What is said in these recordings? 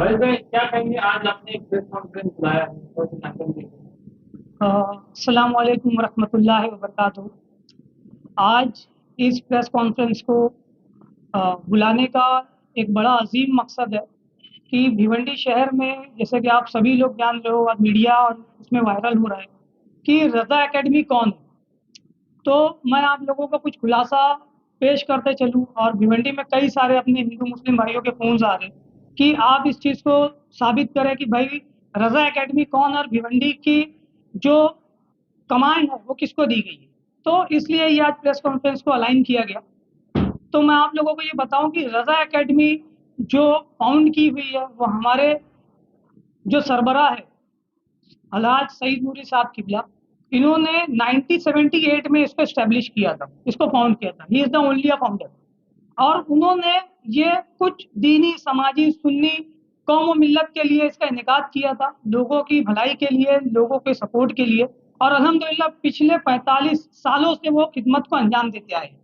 भाई भाई क्या कहेंगे, आज आपने एक प्रेस कॉन्फ्रेंस बुलाया है तो नाटक में। अस्सलाम वालेकुम वरहमतुल्लाहि वबरकातुहू। आज इस प्रेस कॉन्फ्रेंस को बुलाने का एक बड़ा अजीम मकसद है कि भिवंडी शहर में, जैसे कि आप सभी लोग जान रहे हो और मीडिया और उसमें वायरल हो रहा है कि रज़ा एकेडमी कौन है। तो मैं आप लोगों को कुछ खुलासा पेश करते चलूँ, और भिवंडी में कई सारे अपने हिंदू मुस्लिम भाइयों के फ़ोन्स आ रहे हैं कि आप इस चीज़ को साबित करें कि भाई रज़ा एकेडमी कौन और भिवंडी की जो कमांड है वो किसको दी गई है। तो इसलिए ये आज प्रेस कॉन्फ्रेंस को अलाइन किया गया। तो मैं आप लोगों को ये बताऊं कि रज़ा एकेडमी जो फाउंड की हुई है वो हमारे जो सरबराह है अलहाज सईद नूरी साहब किबला, इन्होंने 1978 में इसको एस्टेब्लिश किया था, इसको फाउंड किया था। He is the only founder. और उन्होंने ये कुछ दीनी, समाजी, सुन्नी कौम व मिल्लत के लिए इसका इनेकाद किया था, लोगों की भलाई के लिए, लोगों के सपोर्ट के लिए। और अल्हम्दुलिल्लाह पिछले 45 सालों से वो खिदमत को अंजाम देते आए हैं।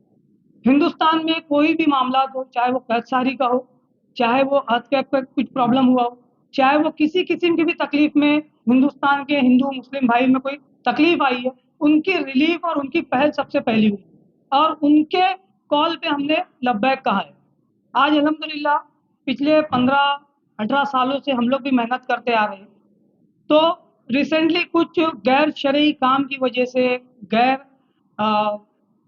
हिंदुस्तान में कोई भी मामला हो, चाहे वो कर्जसारी का हो, चाहे वो अर्थक्वेक पे कुछ प्रॉब्लम हुआ हो, चाहे वो किसी किस्म की भी तकलीफ में हिंदुस्तान के हिंदू मुस्लिम भाई में कोई तकलीफ आई है, उनकी रिलीफ और उनकी पहल सबसे पहली हुई और उनके कॉल पे हमने लब्बैक कहा है। आज अल्हम्दुलिल्लाह पिछले 15-18 सालों से हम लोग भी मेहनत करते आ रहे हैं। तो रिसेंटली कुछ गैर शरई काम की वजह से, गैर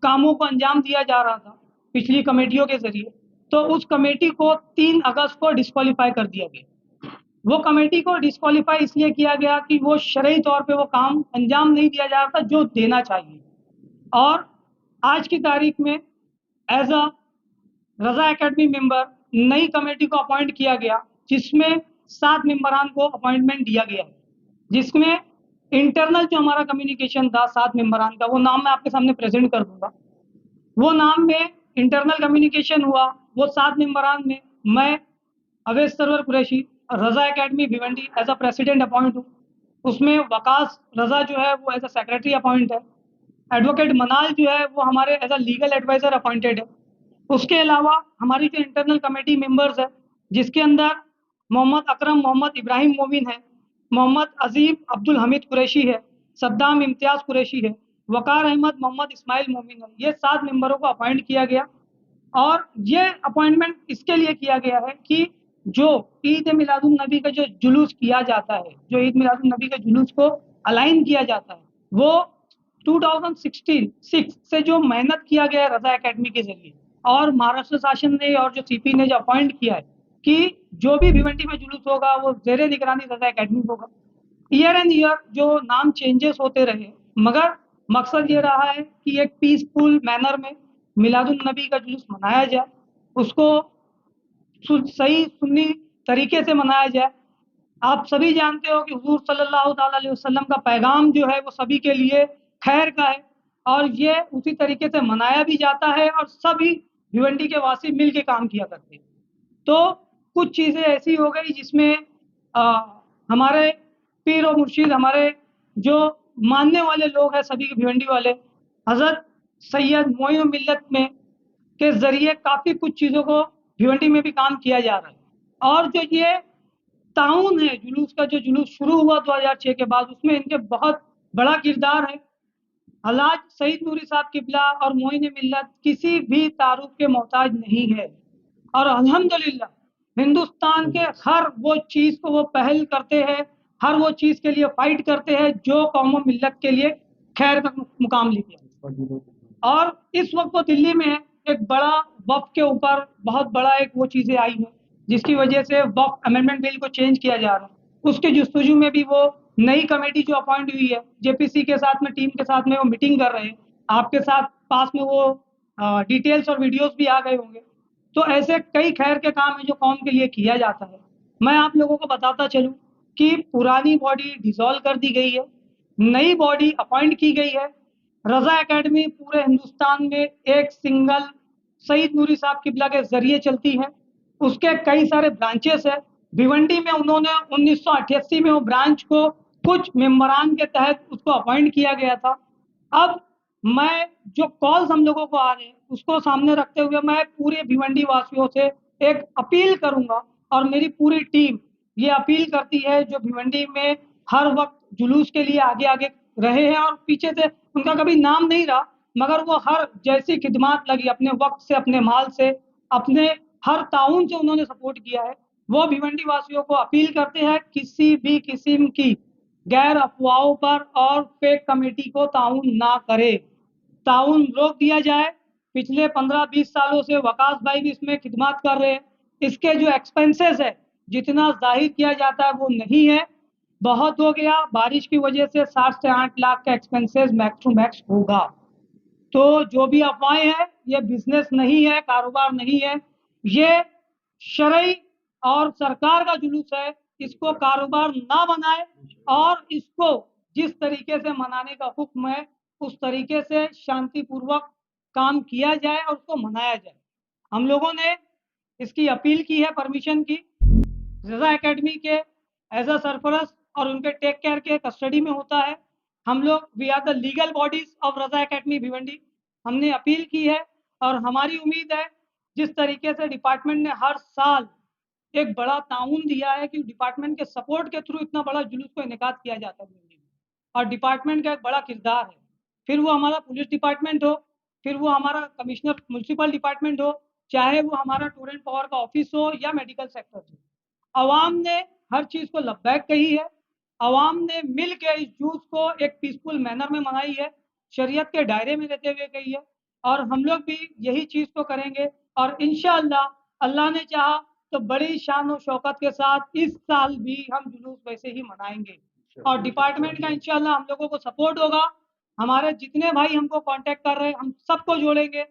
कामों को अंजाम दिया जा रहा था पिछली कमेटियों के ज़रिए, तो उस कमेटी को 3 अगस्त को डिस्क्वालीफाई कर दिया गया। वो कमेटी को डिस्क्वालीफाई इसलिए किया गया कि वो शरई तौर पे वो काम अंजाम नहीं दिया जा रहा था जो देना चाहिए। और आज की तारीख में as a Raza academy member नई कमेटी को अपॉइंट किया गया, जिसमें 7 मेंबरान को अपॉइंटमेंट दिया गया है, जिसमें इंटरनल जो हमारा कम्युनिकेशन था 7 मेंबरान का, वो नाम मैं आपके सामने प्रेजेंट कर दूंगा। वो नाम में इंटरनल कम्युनिकेशन हुआ, वो 7 मेंबरान में मैं Awais Sarwar Qureshi Raza Academy Bhiwandi as a president appoint हूँ। उसमें वकास रज़ा जो है वो एज अ सेक्रेटरी अपॉइंट है। एडवोकेट मनाल जो है वो हमारे as a legal adviser appointed है। उसके अलावा हमारी जो इंटरनल कमेटी मेंबर्स है, जिसके अंदर मोहम्मद अकरम मोहम्मद इब्राहिम मोमिन है, मोहम्मद अजीम अब्दुल हमीद कुरैशी है, सद्दाम इम्तियाज़ कुरैशी है, वकार अहमद मोहम्मद इस्माइल मोमिन है। ये 7 मेंबरों को अपॉइंट किया गया। और ये अपॉइंटमेंट इसके लिए किया गया है कि जो ईद मिलादुन नबी का जो जुलूस किया जाता है, जो ईद मिलादुन नबी के जुलूस को अलाइन किया जाता है, वो 2016 से जो मेहनत किया गया है रज़ा एकेडमी के जरिए, और महाराष्ट्र शासन ने और जो सीपी ने जो अपॉइंट किया है कि जो भी भिवंडी में जुलूस होगा वो जेर निगरानी रज़ा एकेडमी होगा। ईयर एंड ईयर जो नाम चेंजेस होते रहे, मगर मकसद ये रहा है कि एक पीसफुल मैनर में मिलादुन नबी का जुलूस मनाया जाए, उसको सही सुन्नी तरीके से मनाया जाए। आप सभी जानते हो कि हुजूर सल्लल्लाहु ताला अलैहि वसल्लम का पैगाम जो है वो सभी के लिए खैर का है, और ये उसी तरीके से मनाया भी जाता है और सभी भिवंडी के वासी मिल के काम किया करते हैं। तो कुछ चीज़ें ऐसी हो गई जिसमें अ, हमारे पीर और मुर्शिद, हमारे जो मानने वाले लोग हैं सभी के भिवंडी वाले, हज़रत सैयद मोइन मिल्लत में के ज़रिए काफ़ी कुछ चीज़ों को भिवंडी में भी काम किया जा रहा है। और जो ये ताउन है जुलूस का, जो जुलूस शुरू हुआ 2006 के बाद, उसमें इनके बहुत बड़ा किरदार है। हलाज सईद नूरी साहब किबला और मोइन मिल्लत किसी भी तारुफ के मोहताज नहीं है। और अल्हम्दुलिल्लाह हिंदुस्तान के हर वो चीज़ को वो पहल करते हैं, हर वो चीज़ के लिए फाइट करते हैं जो कौम व मिल्लत के लिए खैर का मुकाम लेके आए। और इस वक्त वो दिल्ली में है। एक बड़ा वक्फ के ऊपर बहुत बड़ा एक वो चीज़ें आई हैं जिसकी वजह से वक्फ अमेंडमेंट बिल को चेंज किया जा रहा है। उसके जस्तजू में भी वो नई कमेटी जो अपॉइंट हुई है, जेपीसी के साथ में, टीम के साथ में वो मीटिंग कर रहे हैं। आपके साथ पास में वो डिटेल्स और वीडियोस भी आ गए होंगे। तो ऐसे कई खैर के काम हैं जो कौम के लिए किया जाता है। मैं आप लोगों को बताता चलूँ कि पुरानी बॉडी डिसॉल्व कर दी गई है, नई बॉडी अपॉइंट की गई है। रज़ा एकेडमी पूरे हिंदुस्तान में एक सिंगल सईद नूरी साहब किबला के ज़रिए चलती है। उसके कई सारे ब्रांचेस हैं। भिवंडी में उन्होंने 1988 में वो ब्रांच को कुछ मेंबरान के तहत उसको अपॉइंट किया गया था। अब मैं जो कॉल्स हम लोगों को आ रहे हैं उसको सामने रखते हुए मैं पूरे भिवंडी वासियों से एक अपील करूंगा, और मेरी पूरी टीम ये अपील करती है जो भिवंडी में हर वक्त जुलूस के लिए आगे आगे रहे हैं और पीछे से उनका कभी नाम नहीं रहा, मगर वो हर जैसी खिदमत लगी अपने वक्त से, अपने माल से, अपने हर ताउन से उन्होंने सपोर्ट किया है। वो भिवंडी वासियों को अपील करते हैं किसी भी किस्म की गैर अफवाहों पर और फेक कमेटी को ताउन ना करे, ताउन रोक दिया जाए। पिछले 15-20 सालों से वकास भाई भी इसमें खिदमत कर रहे हैं। इसके जो एक्सपेंसेस है जितना जाहिर किया जाता है वो नहीं है, बहुत हो गया। बारिश की वजह से 7 से 8 लाख का एक्सपेंसेस मैक्स टू मैक्स होगा। तो जो भी अफवाहें हैं ये बिजनेस नहीं है, कारोबार नहीं है, ये शरई और सरकार का जुलूस है। इसको कारोबार ना बनाए और इसको जिस तरीके से मनाने का हुक्म है उस तरीके से शांतिपूर्वक काम किया जाए और उसको मनाया जाए। हम लोगों ने इसकी अपील की है परमिशन की। रजा एकेडमी के एज अ सरफरस्त और उनके टेक केयर के कस्टडी में होता है। हम लोग we are the legal bodies of Raza Academy Bhiwandi. हमने अपील की है और हमारी उम्मीद है जिस तरीके से डिपार्टमेंट ने हर साल एक बड़ा ताउन दिया है कि डिपार्टमेंट के सपोर्ट के थ्रू इतना बड़ा जुलूस को इनेकाद किया जाता है भिवंडी में, और डिपार्टमेंट का एक बड़ा किरदार है। फिर वो हमारा पुलिस डिपार्टमेंट हो, फिर वो हमारा कमिश्नर म्यूनसिपल डिपार्टमेंट हो, चाहे वो हमारा टूरेंट पावर का ऑफिस हो या मेडिकल सेक्टर हो, अवाम ने हर चीज़ को लब्बैक कही है। अवाम ने मिल के इस जूस को एक पीसफुल मैनर में मनाई है, शरीयत के दायरे में रहते हुए कही है, और हम लोग भी यही चीज़ को करेंगे। और इंशाअल्लाह अल्लाह ने चाहा तो बड़ी शान और शौकत के साथ इस साल भी हम जुलूस वैसे ही मनाएंगे और डिपार्टमेंट का इंशाअल्लाह हम लोगों को सपोर्ट होगा। हमारे जितने भाई हमको कांटेक्ट कर रहे हैं हम सबको जोड़ेंगे,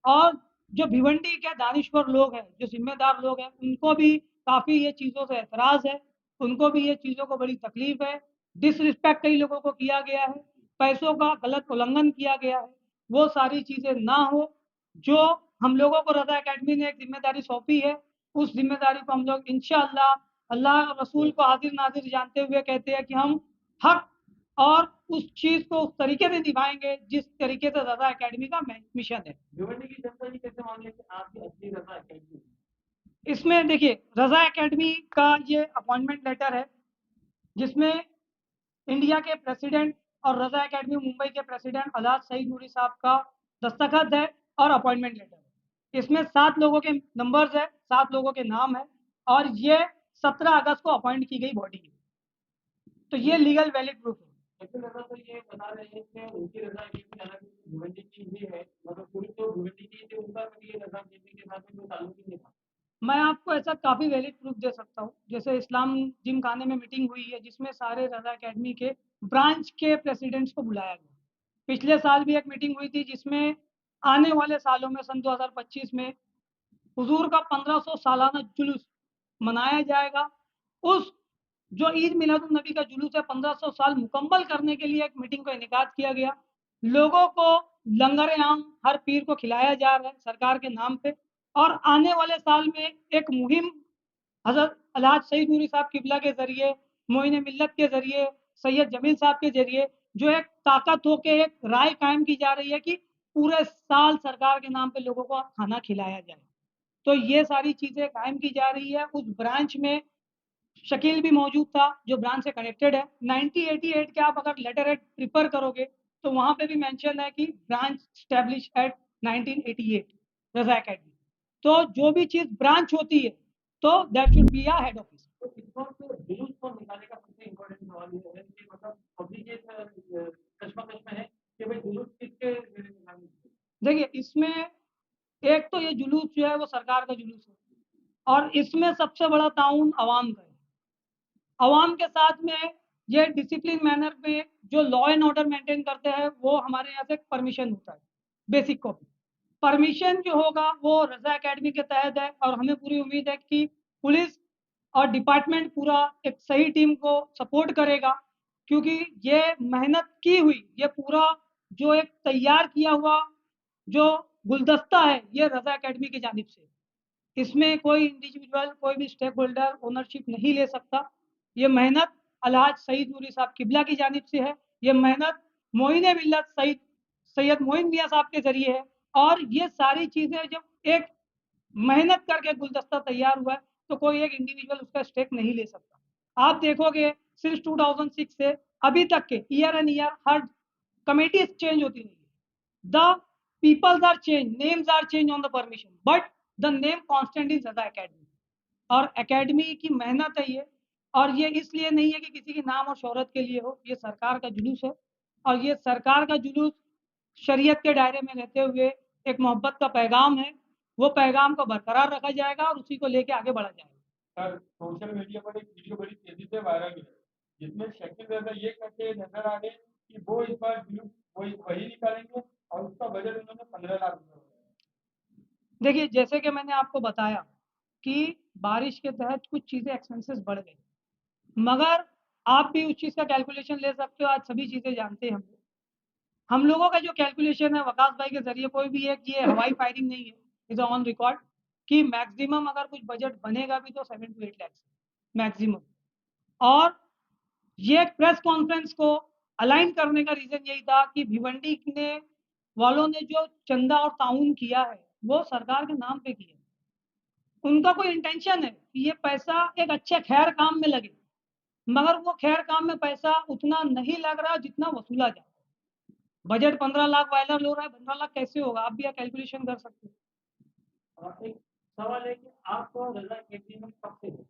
और जो भिवंडी के दानिश्वर लोग हैं, जो जिम्मेदार लोग हैं, उनको भी काफ़ी ये चीज़ों से एतराज़ है, उनको भी ये चीज़ों को बड़ी तकलीफ है। डिसरिस्पेक्ट कई लोगों को किया गया है, पैसों का गलत उल्लंघन किया गया है, वो सारी चीज़ें ना हो। जो हम लोगों को रज़ा एकेडमी ने एक जिम्मेदारी सौंपी है उस जिम्मेदारी को हम लोग इंशाअल्लाह अल्लाह और रसूल को हाजिर नाजिर जानते हुए कहते हैं कि हम हक और उस चीज़ को उस तरीके से निभाएंगे जिस तरीके से रज़ा एकेडमी का मिशन है। भिवंडी की जनता ये कैसे मान ले कि आपकी असली रजा एकेडमी है? इसमें देखिए रज़ा एकेडमी का ये अपॉइंटमेंट लेटर है जिसमें इंडिया के प्रेसिडेंट और रज़ा एकेडमी मुंबई के प्रेसिडेंट अलहाज सईद नूरी साहब का दस्तखत है और अपॉइंटमेंट लेटर है। इसमें 7 लोगों के नंबर्स है, 7 लोगों के नाम है, और ये 17 अगस्त को अपॉइंट की गई बॉडी है, तो ये लीगल वैलिड प्रूफ है। लेकिन रजा तो ये बता रहे हैं कि उनकी रजा एकेडमी अलग भिवंडी की ही है, मतलब पूरी तो भिवंडी की थी, उनका कभी ये रजा एकेडमी के साथ में कोई ताल्लुक ही नहीं था। मैं आपको ऐसा काफ़ी वैलिड प्रूफ दे सकता हूँ। जैसे इस्लाम जिम खाने में मीटिंग हुई है जिसमें सारे रज़ा एकेडमी के ब्रांच के प्रेसिडेंट्स को बुलाया गया। पिछले साल भी एक मीटिंग हुई थी जिसमें आने वाले सालों में सन 2025 में हुजूर का 1500 सालाना जुलूस मनाया जाएगा। उस जो ईद मिलादुन नबी का जुलूस है 1500 साल मुकम्मल करने के लिए एक मीटिंग का इनेकाद किया गया। लोगों को लंगर आम हर पीर को खिलाया जा रहा है सरकार के नाम पे, और आने वाले साल में एक मुहिम हज़रत अलहाज सईद नूरी साहब किबला के ज़रिए, मोइन मिल्लत के ज़रिए, सैयद जमील साहब के ज़रिए जो एक ताकत हो के एक राय कायम की जा रही है कि पूरे साल सरकार के नाम पे लोगों को खाना खिलाया जाए। तो ये सारी चीज़ें कायम की जा रही है। उस ब्रांच में शकील भी मौजूद था जो ब्रांच से कनेक्टेड है। 1988 के आप अगर लेटर हेड प्रिफर करोगे तो वहाँ पे भी मेंशन है कि ब्रांच स्टैब्लिश एट 1988 रज़ा एकेडमी। तो जो भी चीज़ ब्रांच होती है तो that should be a head office. तो इस वक्त जुलूस को निकालने का सबसे इम्पोर्टेंट सवाल ये है कि मतलब पब्लिक ये कश्मकश में है कि भाई जुलूस किसके निकालने चाहिए? देखिए इसमें एक तो ये जुलूस जो है वो सरकार का जुलूस है और इसमें सबसे बड़ा ताउन अवाम का है। अवाम के साथ में ये डिसिप्लिन मैनर में जो लॉ एंड ऑर्डर मेंटेन करते हैं वो हमारे यहाँ से परमिशन होता है, बेसिक कॉपी। परमिशन जो होगा वो रज़ा एकेडमी के तहत है और हमें पूरी उम्मीद है कि पुलिस और डिपार्टमेंट पूरा एक सही टीम को सपोर्ट करेगा, क्योंकि ये मेहनत की हुई, ये पूरा जो एक तैयार किया हुआ जो गुलदस्ता है ये रज़ा एकेडमी की जानिब से। इसमें कोई इंडिविजुअल, कोई भी स्टेक होल्डर ओनरशिप नहीं ले सकता। ये मेहनत अलहाज सईद नूरी साहब किबला की जानिब से है, ये मेहनत मोइन मिल्लत सैयद मोइन मियाँ साहब के ज़रिए है, और ये सारी चीज़ें जब एक मेहनत करके गुलदस्ता तैयार हुआ है तो कोई एक इंडिविजुअल उसका स्टेक नहीं ले सकता। आप देखोगे सिंस 2006 से अभी तक के ईयर एंड ईयर हर कमेटी चेंज होती रही है। The peoples are change, names are change on the permission, but the name constant is Raza Academy. और एकेडमी की मेहनत है ये, और ये इसलिए नहीं है कि किसी के नाम और शोहरत के लिए हो, ये सरकार का जुलूस है। और ये सरकार का जुलूस शरीयत के दायरे में रहते हुए एक मोहब्बत का पैगाम है, वो पैगाम को बरकरार रखा जाएगा और उसी को लेके आगे बढ़ा जाएगा। सर, सोशल मीडिया पर एक वीडियो बड़ी तेजी से वायरल है जिसमें शकील रजा ये कहते नजर आ रहे कि वो इस बार जुलूस वही निकालेंगे और उसका बजट उन्होंने 15 लाख रुपए बताया। देखिए, जैसे कि मैंने आपको बताया कि बारिश के तहत कुछ चीज़ें एक्सपेंसेस बढ़ गई, मगर आप भी उस चीज़ का कैलकुलेशन ले सकते हो। आज सभी चीज़ें जानते हैं हम लोगों का जो कैलकुलेशन है वकास भाई के जरिए, कोई भी एक ये हवाई फायरिंग नहीं है, इज ऑन रिकॉर्ड कि मैक्सिमम अगर कुछ बजट बनेगा भी तो 7 to 8 लाख मैक्सिमम। और ये प्रेस कॉन्फ्रेंस को अलाइन करने का रीजन यही था कि भिवंडी ने वालों ने जो चंदा और ताउन किया है वो सरकार के नाम पे किया है। उनका कोई इंटेंशन है कि ये पैसा एक अच्छे खैर काम में लगे, मगर वो खैर काम में पैसा उतना नहीं लग रहा जितना वसूला जाए। बजट 15 लाख वायरल हो रहा है, 15 लाख कैसे होगा? आप भी कैलकुलेशन कर सकते हो। एक सवाल है कि आप रजा एकेडमी में कब से हो?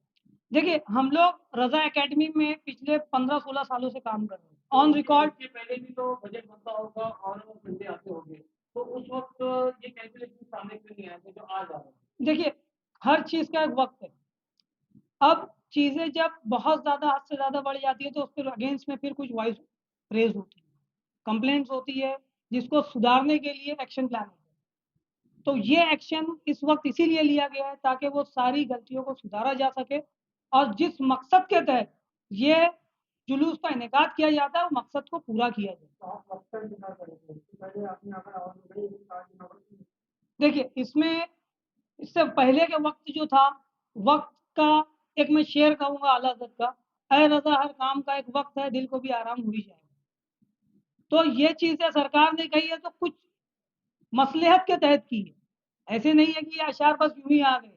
देखिए, हम लोग रजा एकेडमी में पिछले 15-16 सालों से काम कर रहे हैं ऑन रिकॉर्ड। इसके पहले भी तो बजट बनता होगा और बंदे आते होंगे, तो उस वक्त ये कैलकुलेशन सामने क्यों नहीं आए थे जो आज आ रहे हैं? देखिए, हर चीज़ का एक वक्त है। अब चीज़ें जब बहुत ज़्यादा हद से ज़्यादा बढ़ जाती है तो उसके अगेंस्ट में फिर कुछ वॉइस रेज होती है, कंप्लेंट्स होती है, जिसको सुधारने के लिए एक्शन प्लान होता है। तो ये एक्शन इस वक्त इसीलिए लिया गया है ताकि वो सारी गलतियों को सुधारा जा सके, और जिस मकसद के तहत ये जुलूस का इनेकाद किया जाता है वो मकसद को पूरा किया जाए। तो आप मकसद बिना करेंगे, इससे पहले आपने अगर आवाज उठाई तो आज बिना करेंगे। देखिए, इसमें इससे पहले के वक्त जो था, वक्त का एक मैं शेर कहूँगा आला हज़रत का, "ऐ रज़ा हर काम का एक वक्त है, दिल को भी आराम हो ही जाएगा।" तो ये चीज़ें सरकार ने कही है तो कुछ मसलहत के तहत की है। ऐसे नहीं है कि ये अशार बस यूँ ही आ गए।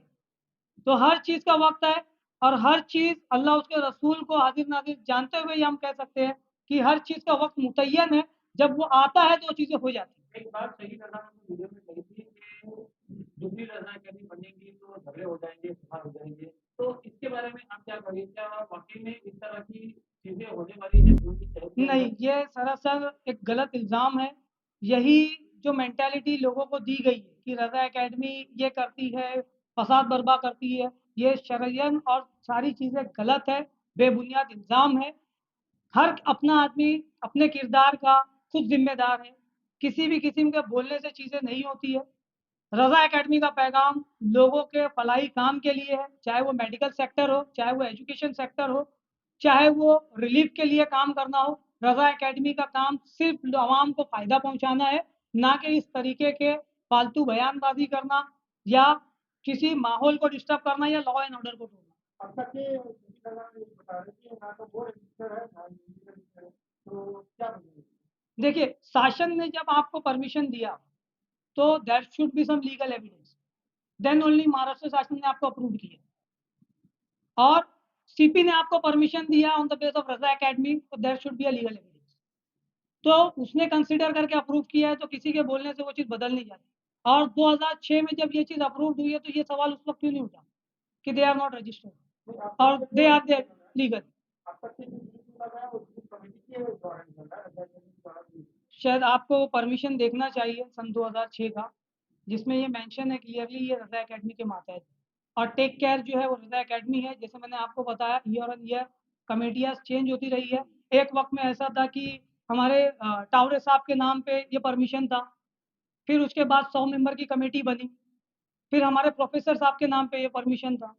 तो हर चीज़ का वक़्त है, और हर चीज़ अल्लाह उसके रसूल को हाज़िर-नाज़िर जानते हुए ही हम कह सकते हैं कि हर चीज़ का वक़्त मुतय्यन है, जब वो आता है तो वो चीज़ें हो जाती हैं। एक बात सही रज़ा ने वीडियो में कही थी कि दूसरी रज़ा अकेडमी बनेगी तो झगड़े हो जाएँगे, सुधार हो जाएँगे। तो इसके बारे में आप क्या कहेंगे? क्या वाक़ई में इस तरह की चीज़ें होने वाली हैं जो कि चल रही नहीं, हैं? ये सरासर एक गलत इल्ज़ाम है। यही जो मेंटालिटी लोगों को दी गई है कि रज़ा एकेडमी ये करती है, फ़साद बर्पा करती है, ये षड्यंत्र और सारी चीज़ें गलत है, बेबुनियाद इल्ज़ाम है। हर अपना आदमी अपने किरदार का खुद ज़िम्मेदार है। किसी भी किस्म के बोलने से चीज़ें नहीं होती है। रज़ा एकेडमी का पैगाम लोगों के फलाही काम के लिए है, चाहे वो मेडिकल सेक्टर हो, चाहे वो एजुकेशन सेक्टर हो, चाहे वो रिलीफ के लिए काम करना हो। रज़ा एकेडमी का काम सिर्फ़ आवाम को फ़ायदा पहुँचाना है, ना कि इस तरीके के फ़ालतू बयानबाज़ी करना या किसी माहौल को डिस्टर्ब करना या लॉ एंड ऑर्डर को तोड़ना। अब तक के दूसरी रज़ा ने बता रहे थे ना तो वो रजिस्टर है, ना ये रजिस्टर है। तो क्या बोलेंगे? देखिए, शासन ने जब आपको परमिशन दिया, तो that should be some legal evidence, then only Maharashtra शासन ने आपको अप्रूव किया। और सीपी ने आपको परमिशन दिया on the base of Raza academy, तो there should be a legal evidence. तो उसने कंसीडर करके अप्रूव किया है, तो किसी के बोलने से वो चीज़ बदल नहीं जाती। और 2006 में जब ये चीज़ अप्रूव्ड हुई है तो ये सवाल उस वक्त क्यों नहीं उठा कि दे आर नॉट रजिस्टर्ड और दे आर देयर लीगल। अब तक के जो जुलूस लगाया वो जुलूस कमेटी के द्वारा निकल रहा है, रज़ा एकेडमी के द्वारा नहीं। शायद आपको परमिशन देखना चाहिए सन 2006 का, जिसमें ये मेंशन है क्लियरली ये रज़ा एकेडमी के मातहत है। और टेक केयर जो है वो रज़ा एकेडमी है। जैसे मैंने आपको बताया ईयर ऑन ईयर कमेटियाँ चेंज होती रही है। एक वक़्त में ऐसा था कि हमारे टावरे साहब के नाम पे ये परमिशन था, फिर उसके बाद 100 मेंबर की कमेटी बनी, फिर हमारे प्रोफ़ेसर साहब के नाम पे ये परमिशन था,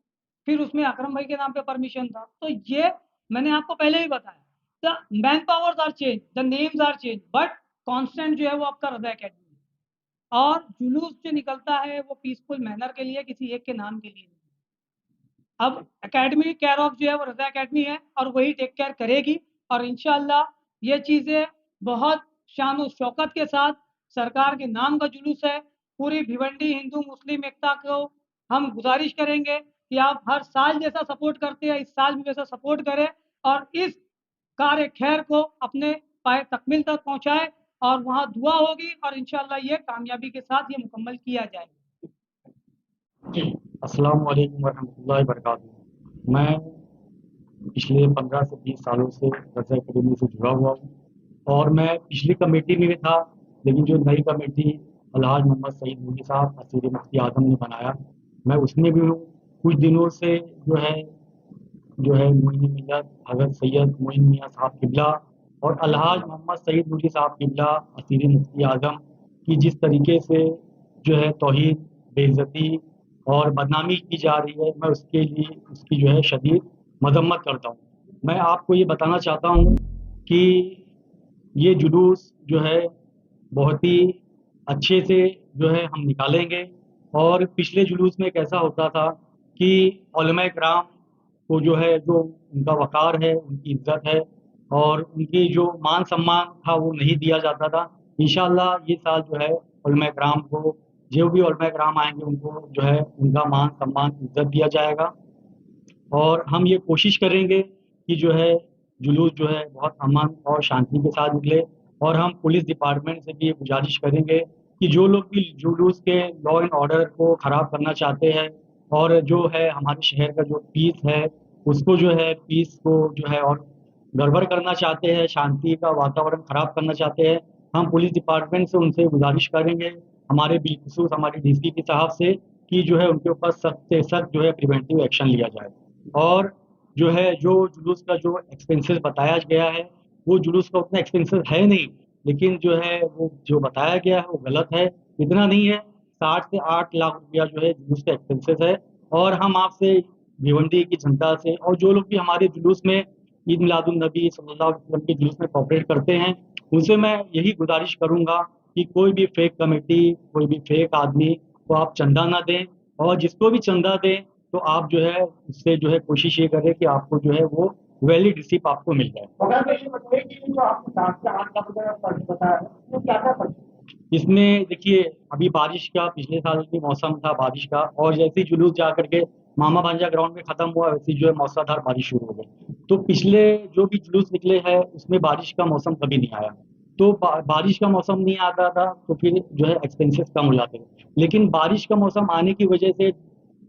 फिर उसमें अकरम भाई के नाम पे परमिशन था। तो ये मैंने आपको पहले ही बताया, the man powers are change, the names are change, but constant जो है वो आपका रज़ा एकेडमी है। और जुलूस जो निकलता है वो पीसफुल मैनर के लिए, किसी एक के नाम के लिए नहीं। अब एकेडमी केयर ऑफ जो है वो रज़ा एकेडमी है और वही टेक केयर करेगी, और इंशाअल्लाह ये चीज़ें बहुत शान और शौकत के साथ सरकार के नाम का जुलूस है। पूरी भिवंडी हिंदू मुस्लिम एकता को हम गुज़ारिश करेंगे कि आप हर साल जैसा सपोर्ट करते हैं इस साल भी वैसा सपोर्ट करें और इस कार्य खैर को अपने पाए तकमील तक पहुंचाएं और वहां दुआ होगी और इंशाल्लाह ये कामयाबी के साथ ये मुकम्मल किया जाएगा। जी अस्सलाम वालेकुम वरहमतुल्लाहि वबरकातुहू। मैं पिछले 15 से 20 सालों से रज़ा अकेडमी से जुड़ा हुआ हूँ और मैं पिछली कमेटी में भी था, लेकिन जो नई कमेटी अलहाज मोहम्मद सईद नूरी साहब असीर मुफ्ती आज़म ने बनाया, मैं उसमें भी हूँ। कुछ दिनों से जो है मोइन मिल्लत हज़रत सैयद मोइन मियाँ साहब किबला और अलहाज मोहम्मद सईद नूरी साहब किबला असीर मुफ्ती आज़म की जिस तरीके से जो है तौहीन, बेइज्जती और बदनामी की जा रही है, मैं उसके लिए उसकी जो है शदीद मजम्मत करता हूँ। मैं आपको ये बताना चाहता हूँ कि ये जुलूस जो है बहुत ही अच्छे से जो है हम निकालेंगे। और पिछले जुलूस में कैसा होता था कि उलमाए किराम को जो है जो उनका वक़ार है, उनकी इज़्ज़त है और उनकी जो मान सम्मान था वो नहीं दिया जाता था। इंशाअल्लाह ये साल जो है उलमाए किराम को, जो भी उलमाए किराम आएँगे उनको जो है उनका मान सम्मान, इज़्ज़त दिया जाएगा। और हम ये कोशिश करेंगे कि जो है जुलूस जो है बहुत अमन और शांति के साथ निकले। और हम पुलिस डिपार्टमेंट से भी ये गुजारिश करेंगे कि जो लोग भी जुलूस के लॉ एंड ऑर्डर को ख़राब करना चाहते हैं और जो है हमारे शहर का जो पीस है उसको जो है पीस को जो है और गड़बड़ करना चाहते हैं, शांति का वातावरण ख़राब करना चाहते हैं, हम पुलिस डिपार्टमेंट से उनसे गुजारिश करेंगे, हमारे बिलखुसूस हमारे डीसीपी साहब से, कि जो है उनके ऊपर सख्त से सख्त जो है प्रिवेंटिव एक्शन लिया जाए। और जो है जो जुलूस का जो एक्सपेंसेस बताया गया है वो जुलूस का उतना एक्सपेंसेस है नहीं, लेकिन जो है वो जो बताया गया है वो गलत है। इतना नहीं है, 7 से 8 लाख रुपया जो है जुलूस का एक्सपेंसेस है। और हम आपसे भिवंडी की जनता से और जो लोग भी हमारे जुलूस में ईद मिलादुन नबी सल्लल्लाहु अलैहि वसल्लम के जुलूस में कोऑपरेट करते हैं, उनसे मैं यही गुजारिश करूँगा कि कोई भी फेक कमेटी, कोई भी फेक आदमी को आप चंदा ना दें, और जिसको भी चंदा दें तो आप जो है उससे जो है कोशिश ये करें कि आपको जो है वो वैलिड रिसिप्ट आपको मिल जाए। अगर तो ये बताइए कि जो आपने 7 से 8 लाख रुपए का खर्च बताया है वो क्या क्या खर्च है? इसमें देखिए अभी बारिश का, पिछले साल भी मौसम था बारिश का, और जैसे ही जुलूस जा करके मामा भांजा ग्राउंड में ख़त्म हुआ वैसे ही जो है मौसलाधार बारिश शुरू हो गई। तो पिछले जो भी जुलूस निकले हैं उसमें बारिश का मौसम कभी नहीं आया, तो बारिश का मौसम नहीं आता था तो फिर जो है एक्सपेंसेस कम हो जाते थे। लेकिन बारिश का मौसम आने की वजह से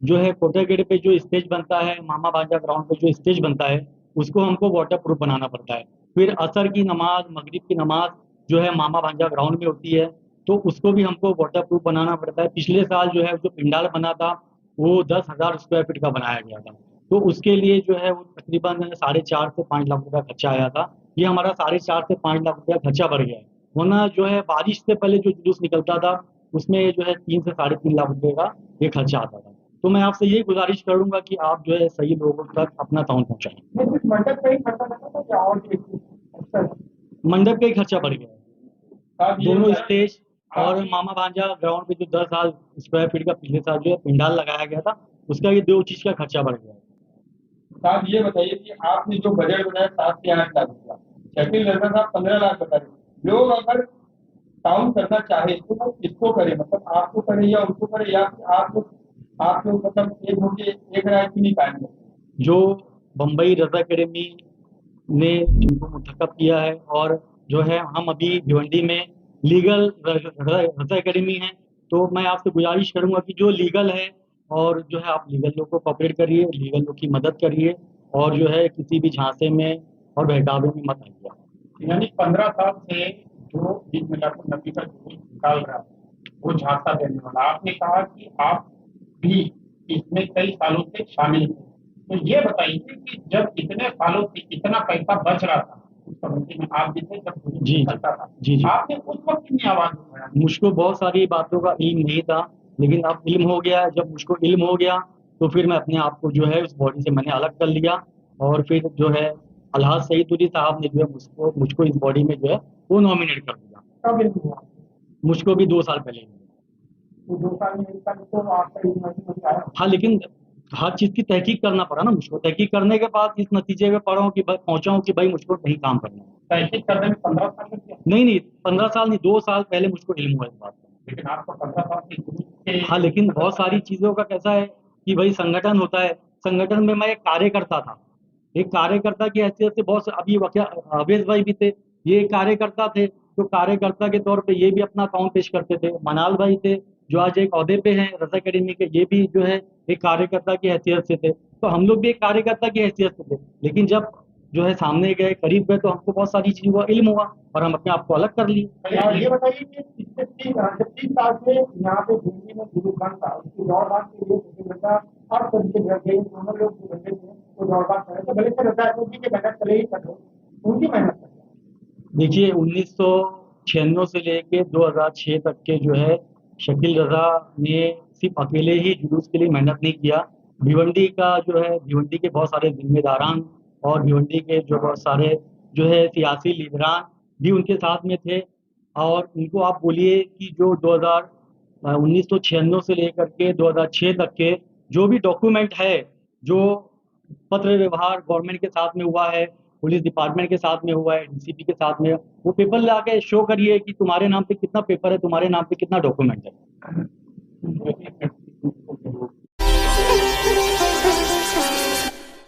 जो है कोटागेट पे जो स्टेज बनता है, मामा भांजा ग्राउंड पे जो स्टेज बनता है, उसको हमको वाटर प्रूफ बनाना पड़ता है। फिर असर की नमाज, मगरिब की नमाज जो है मामा भांजा ग्राउंड में होती है, तो उसको भी हमको वाटर प्रूफ बनाना पड़ता है। पिछले साल जो है जो पंडाल बना था वो 10,000 स्क्वायर फीट का बनाया गया था, तो उसके लिए जो है वो तकरीबन 4.5 से 5 लाख रुपया खर्चा आया था। ये हमारा 4.5 से 5 लाख रुपया खर्चा बढ़ गया है, वरना जो है बारिश से पहले जो जुलूस निकलता था उसमें जो है 3 से 3.5 लाख रुपये का ये खर्चा आता था। तो मैं आपसे यही गुजारिश करूंगा कि आप जो है सही लोगों तक अपना साउंड पहुंचाएं। ये सिर्फ मंडप का ही खर्चा लगा था या और भी एक्स्ट्रा? मंडप का ही खर्चा बढ़ गया है, साहब ये दोनों बताएं, स्टेज और आपने- मामा भांजा ग्राउंड पे जो 10,000 स्क्वायर फीट का पिछले साल जो है पंडाल लगाया गया था, उसका ये 2 चीज का खर्चा बढ़ गया है। साहब ये बताइए कि आपने जो बजट बताया 7 से 8 लाख रुपया, शकील रजा साहब 15 लाख बता रहे। लोग अगर काउंट करना चाहे तो वो किसको करे, मतलब आपको करे या उनको करे, या फिर आप लोग मतलब एक होके एक राय क्यों नहीं पाएंगे? जो बम्बई रज़ा अकेडमी ने जिनको मुंतखब किया है, और जो है हम अभी भिवंडी में लीगल रज़ा अकेडमी है, तो मैं आपसे गुजारिश करूंगा कि जो लीगल है और जो है आप लीगल लोग को कोऑपरेट करिए, लीगल लोग की मदद करिए, और जो है किसी भी झांसे में और बहकावे में मत आइए। यानी 15 साल से जो ईद मिलादुन नबी का जुलूस निकाल रहा है वो झांसा देने वाला, आपने कहा कि आप भी इसमें कई सालों से शामिल थे, तो ये बताइए कि जब इतने सालों से इतना पैसा बच रहा था उस कमेटी में, आप भी थे जब जुलूस जी, निकलता था, जी, जी। आपने उस वक्त कितनी आवाज उठाया? मुझको बहुत सारी बातों का इल्म नहीं था, लेकिन अब इल्म हो गया है। जब मुझको इल्म हो गया तो फिर मैं अपने आप को जो है उस बॉडी से मैंने अलग कर लिया, और फिर जो है अलहाज सईदुद्दीन साहब ने जो है मुझको इस बॉडी में जो है वो नॉमिनेट कर दिया। कब इल्म हुआ? मुझको भी 2 साल पहले। तो 2 साल में इस तक तो आपका इल्म नहीं आया। हाँ, लेकिन हर चीज़ की तहकीक करना पड़ा ना मुझको। तहकीक करने के बाद इस नतीजे पे पहुंचा हूँ कि भाई मुझको नहीं काम करना है। तहकीक करने में 15 साल लग गया, नहीं 15 साल नहीं, 2 साल पहले मुझको इल्म हुआ इस बात का। लेकिन आपको 15 साल से जुलूस के हाँ, लेकिन बहुत सारी चीज़ों का कैसा है कि भाई संगठन होता है, संगठन में मैं एक कार्यकर्ता था। एक कार्यकर्ता की हैसियत से बहुत अभी अवेश भाई भी थे, ये कार्यकर्ता थे, तो कार्यकर्ता के तौर पे ये भी अपना अकाउंट पेश करते थे। मनाल भाई थे जो आज एक ओहदे पे हैं रज़ा एकेडमी के, ये भी जो है एक कार्यकर्ता की हैसियत से थे। तो हम लोग भी एक कार्यकर्ता की हैसियत से थे, लेकिन जब जो है सामने गए, करीब गए, तो हमको बहुत सारी चीज़ों का इल्म हुआ और हम अपने आप को अलग कर लिए। और ये बताइए कि पिछले 30 साल से यहाँ पे दिल्ली में जुलूस बंद था, उसकी दौड़-भाग के लिए शकील रज़ा और तरीके घर के दोनों लोग जो बचे थे वो दौड़-भाग कर रहे थे, भले से रज़ा एकेडमी की मेहनत चले ही कर उनकी मेहनत कर। देखिए 1996 से लेके 2006 तक के जो है शकील रज़ा ने सिर्फ अकेले ही जुलूस के लिए मेहनत नहीं किया। भिवंडी का जो है, भिवंडी के बहुत सारे जिम्मेदारान और भिवंडी के जो बहुत सारे जो है सियासी लीडरान भी उनके साथ में थे। और उनको आप बोलिए कि जो 1996 से लेकर के 2006 तक के जो भी डॉक्यूमेंट है, जो पत्र व्यवहार गवर्नमेंट के साथ में हुआ है, पुलिस डिपार्टमेंट के साथ में हुआ है, डीसीपी के साथ में, वो पेपर ला के शो करिए कि तुम्हारे नाम पे कितना पेपर है, तुम्हारे नाम पे कितना डॉक्यूमेंट है।